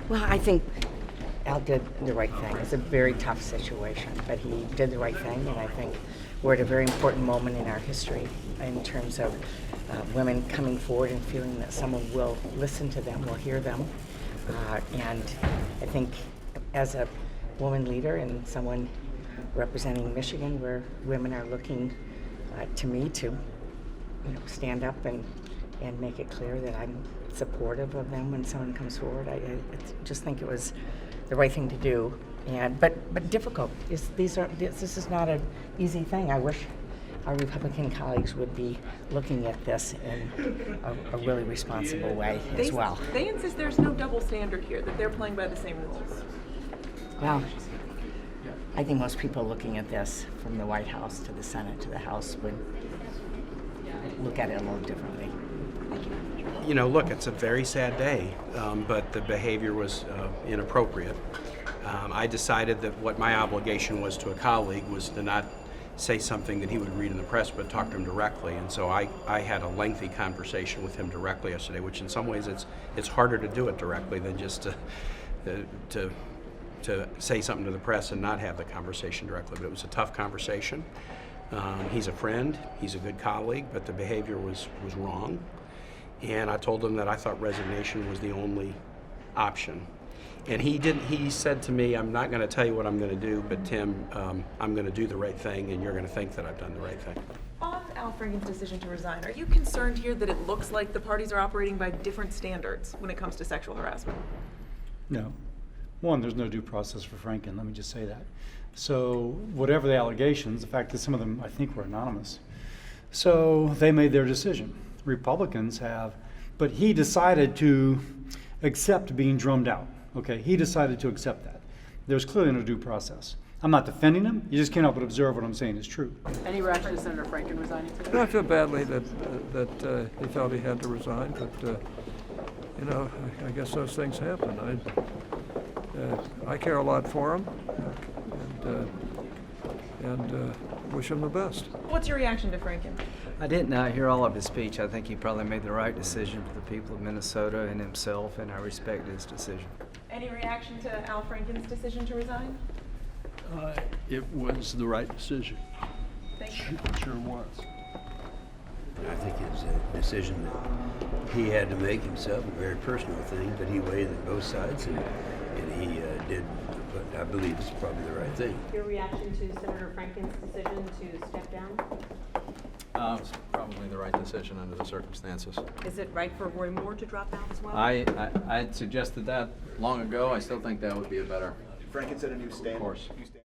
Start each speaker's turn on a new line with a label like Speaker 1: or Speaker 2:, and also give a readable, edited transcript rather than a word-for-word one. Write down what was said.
Speaker 1: Well, I think Al did the right thing. It's a very tough situation, but he did the right thing, and I think we're at a very important moment in our history in terms of women coming forward and feeling that someone will listen to them, will hear them. And I think as a woman leader and someone representing Michigan, where women are looking to me to stand up and make it clear that I'm supportive of them when someone comes forward. I just think it was the right thing to do, but difficult. This is not an easy thing. I wish our Republican colleagues would be looking at this in a really responsible way as well.
Speaker 2: They insist there's no double standard here, that they're playing by the same rules.
Speaker 1: Well, I think most people looking at this from the White House to the Senate to the House would look at it a little differently.
Speaker 3: Look, it's a very sad day, but the behavior was inappropriate. I decided that what my obligation was to a colleague was to not say something that he would read in the press, but talk to him directly. And so I had a lengthy conversation with him directly yesterday, which in some ways it's harder to do it directly than just to say something to the press and not have the conversation directly. But it was a tough conversation. He's a friend, he's a good colleague, but the behavior was wrong. And I told him that I thought resignation was the only option. And he said to me, I'm not going to tell you what I'm going to do, but Tim, I'm going to do the right thing, and you're going to think that I've done the right thing.
Speaker 2: On Al Franken's decision to resign, are you concerned here that it looks like the parties are operating by different standards when it comes to sexual harassment?
Speaker 4: No. One, there's no due process for Franken, let me just say that. So whatever the allegations, the fact that some of them I think were anonymous, so they made their decision. Republicans have, but he decided to accept being drummed out. Okay, he decided to accept that. There's clearly no due process. I'm not defending him. You just can't help but observe what I'm saying is true.
Speaker 2: Any reaction to Senator Franken resigning today?
Speaker 5: I feel badly that he felt he had to resign, but I guess those things happen. I care a lot for him, and wish him the best.
Speaker 2: What's your reaction to Franken?
Speaker 6: I didn't hear all of his speech. I think he probably made the right decision for the people of Minnesota and himself, and I respect his decision.
Speaker 2: Any reaction to Al Franken's decision to resign?
Speaker 7: It was the right decision.
Speaker 2: Thank you.
Speaker 7: Sure was.
Speaker 8: I think it's a decision that he had to make himself, a very personal thing, but he weighed it both sides, and he did what I believe is probably the right thing.
Speaker 9: Your reaction to Senator Franken's decision to step down?
Speaker 10: It's probably the right decision under the circumstances.
Speaker 9: Is it right for Roy Moore to drop out as well?
Speaker 10: I had suggested that long ago. I still think that would be a better
Speaker 11: Franken set a new standard.
Speaker 10: course.